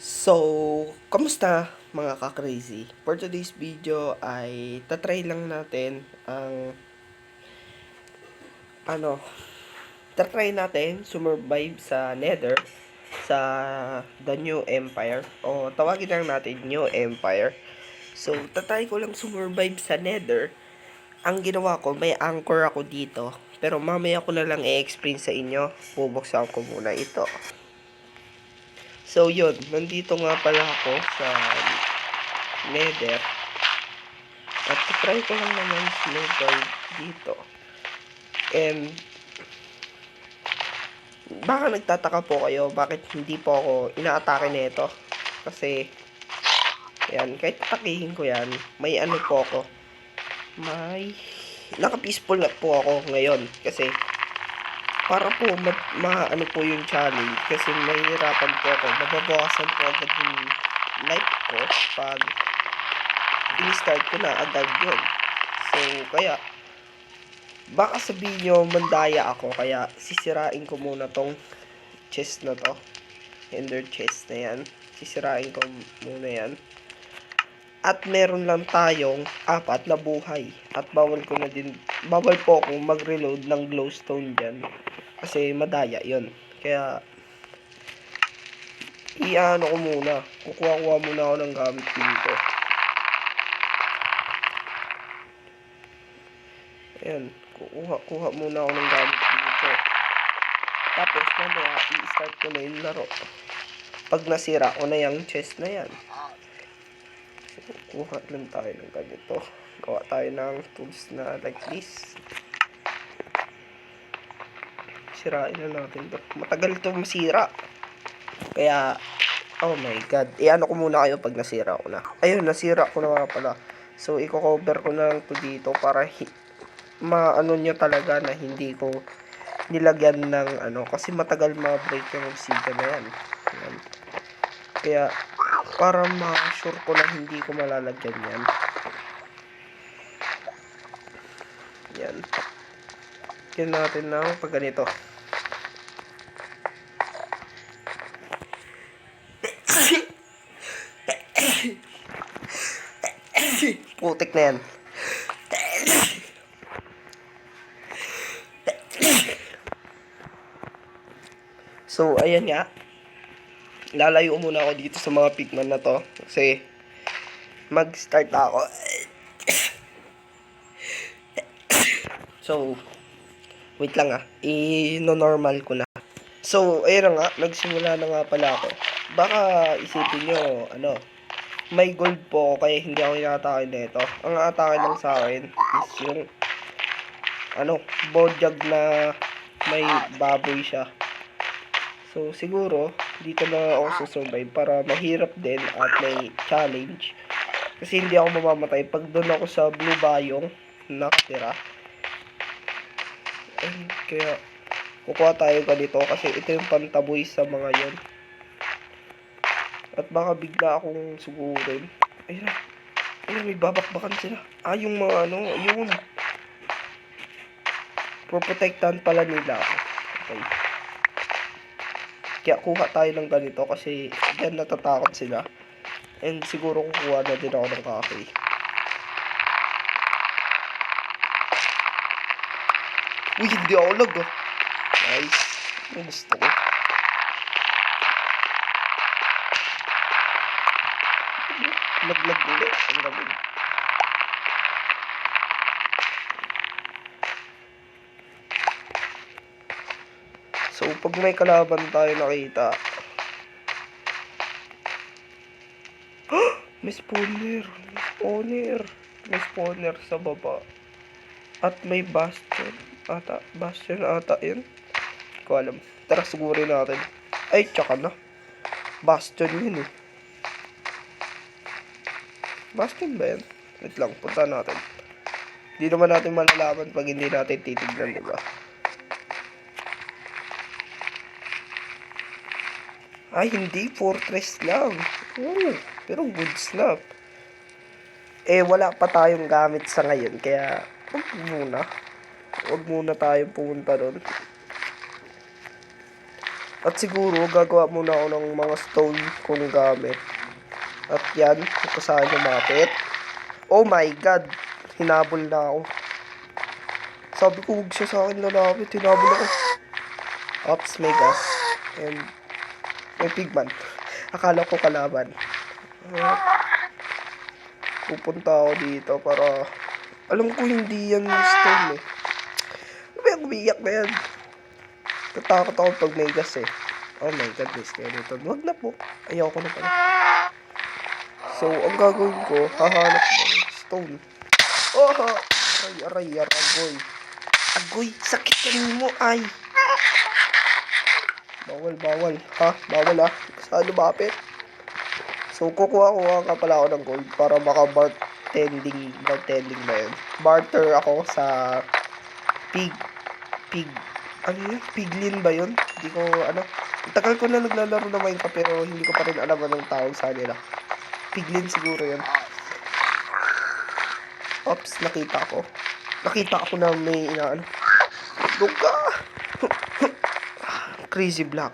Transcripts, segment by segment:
So, kamusta mga ka-crazy? For today's video ay tatry lang natin ang ano, tatry natin survive sa Nether sa The New Empire o tawagin lang natin New Empire. So, tatry ko lang survive sa Nether. Ang ginawa ko, may anchor ako dito. Pero mamaya ko na lang i-explain sa inyo. Bubuksan ko muna ito. So, yun. Nandito nga pala ako sa Nether. At try ko lang naman survive dito. And baka nagtataka po kayo bakit hindi po ako inaatake nito. Kasi yan, kahit atakihin ko yan, may ano po ako. May naka-peaceful na po ako ngayon kasi para po ano po yung challenge kasi mahihirapan po ako. Mababawasan po agad yung life ko pag i-start ko na agad yun. So, kaya baka sabihin nyo mandaya ako kaya sisirain ko muna tong chest na to, ender chest na yan. Sisirain ko muna yan. At meron lang tayong 4 na buhay. At bawal po akong mag-reload ng glowstone dyan. Kasi madaya yon. Kaya iano ko muna. Kukuha muna ako ng gamit dito. Ayan. Kuha muna ako ng gamit dito. Tapos mamaya i-start ko na yung laro. Pag nasira ko na yung chest na yan. So, kuha lang tayo ng ganito. Gawa tayo ng tools na like this. Sirain na natin to. Matagal to masira. Kaya, oh my god. Iano ko muna kayo pag nasira ko na. Ayun, nasira ko na nga pala. So, i-cover ko na lang to dito para maano nyo talaga na hindi ko nilagyan ng ano. Kasi matagal ma-break yung obsidian na yan. Ayan. Kaya, para ma-sure ko na hindi ko malalagyan yan. Yan. Yan natin na pag ganito. Putik na yan. So, ayan nga. Lalayo muna ako dito sa mga pigman na to. Kasi, mag-start ako. So, wait lang i-normal ko na. So, ayun nga. Nagsimula na nga pala ako. Baka isipin nyo, may gold po kaya hindi ako inatake nito. Ang atake lang sa akin is yung, bojag na may baboy siya. So, siguro, dito na ako susurvive para mahirap din at may challenge. Kasi hindi ako mamamatay pag doon ako sa blue biome nakatira. And kaya, kukuha tayo ganito kasi ito yung pantaboy sa mga yon. At baka bigla akong sugurin. Ayun, may babakbakan sila. Yung mga yun. Protektahan pala nila ako. Okay. Kaya kuha tayo ng ganito kasi yan natatakot sila. And siguro kukuha na din ako ng kahoy. Uy, hindi ako lag Nice. Ang gusto ko. Lag ulit. Ang galing. So, pag may kalaban tayo nakita, may spawner sa baba. At may bastion ata yun. Hindi ko alam. Tara, sugurin natin. Ay, tsaka na. Bastion yun Bastion ba yan? Wait lang, punta natin. Hindi naman natin malalaman pag hindi natin titignan, diba? Ay, hindi. Fortress lang. Pero good snap. Wala pa tayong gamit sa ngayon. Kaya, Huwag muna tayong pumunta doon. At siguro, gagawa muna ako ng mga stone kung gamit. At yan, ito saan lumapit. Oh my god! Hinabol na ako. Sabi ko, huwag siya sa akin lalapit. Hinabol ako. Ops, may gas. And may pigman. Akala ko kalaban. Pupunta ako dito para... Alam ko hindi yan stone eh. Umiyak na yan. Tatakot ako pag may gas eh. Oh my god, may skeleton. Wag na po. Ayaw ko na pala. So, ang gagawin ko, hahanap ng stone. Oh, aray, agoy. Agoy, sakit kanin mo, ay. Bawal. Ha? Bawal ah. Saan lumapit? So, kukuha nga pala ako ng gold para maka-bartending ba yun? Barter ako sa pig. Ano yun? Piglin ba yun? Hindi ko, tagal ko na naglalaro na Minecraft pero hindi ko pa rin alam anong tawag sa nila. Piglin siguro yun. Oops, nakita ko na may Duka! Crazy Black.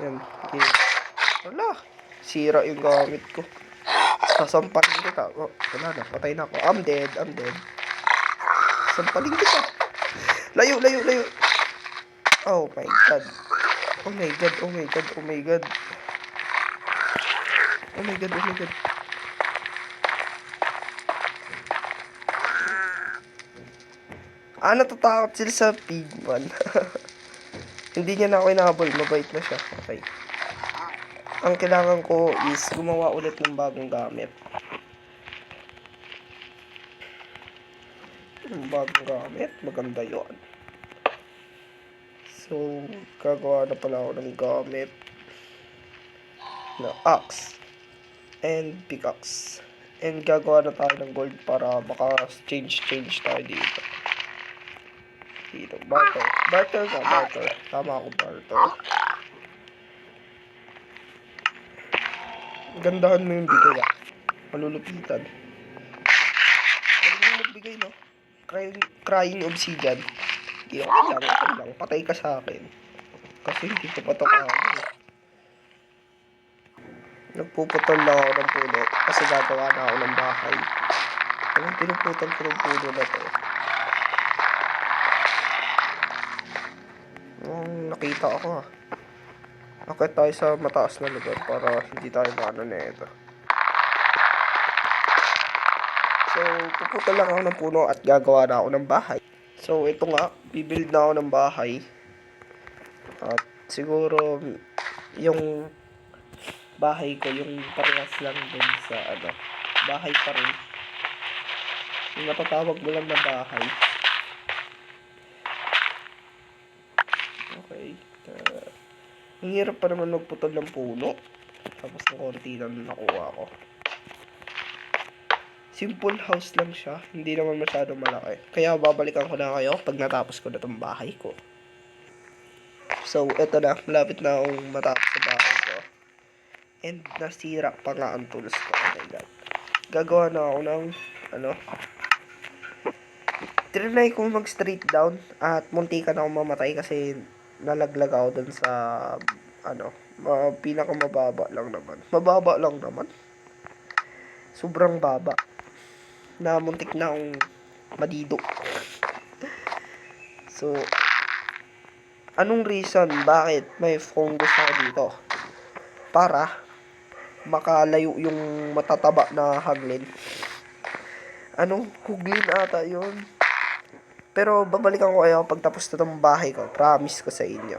Yan. Okay. Wala. Sira yung gamit ko. Sasampalin kita. Oh, wala na. Patay na ako. I'm dead. Sampalin kita. Layo. Oh my god. Oh my god. Natatakot sila sa pigman. Hindi niya na ako inahabol. Mabait na siya. Okay. Ang kailangan ko is gumawa ulit ng bagong gamit. Maganda yon. So, gagawa na pala ako ng gamit na axe and pickaxe. And gagawa na tayo ng gold para maka-change tayo dito. Barter. Tama ako, barter. Gandahan mo yung bigay ah. Malulupitan. Ano mo magbigay no? Crying obsidian. Okay lang. Patay ka sa akin. Kasi hindi ko pa ito kaya. Nagpuputol lang ako ng puno kasi gagawa na ako ng bahay. Anong pinuputol ko ng puno na to? Nakita ako ah. Akit tayo sa mataas na lugar para hindi tayo maano na ito. So, puputol lang ako ng puno at gagawa na ako ng bahay. So, ito nga, bibuild na ako ng bahay. At siguro, yung bahay ko, yung parehas lang din sa bahay pa rin. Yung matatawag mo lang na bahay. Okay. Ang hirap pa naman magputol ng puno. Tapos ng konti lang nakuha ko. Simple house lang siya. Hindi naman masyado malaki. Kaya babalikan ko na kayo pag natapos ko na itong bahay ko. So, eto na. Malapit na akong matapos sa bahay ko. And nasira pa nga ang tools ko. Oh my god. Gagawa na ako ng trinay ko mag straight down. At munti ka na akong mamatay kasi nalaglag ako dun sa pinakamababa lang naman. Mababa lang naman. Sobrang baba. Na muntik na akong madido. So, anong reason bakit may fungus ako dito? Para makalayo yung matataba na haglin. Huglin ata yun. Pero babalikan ko kayo pag tapos na itong bahay ko. Promise ko sa inyo.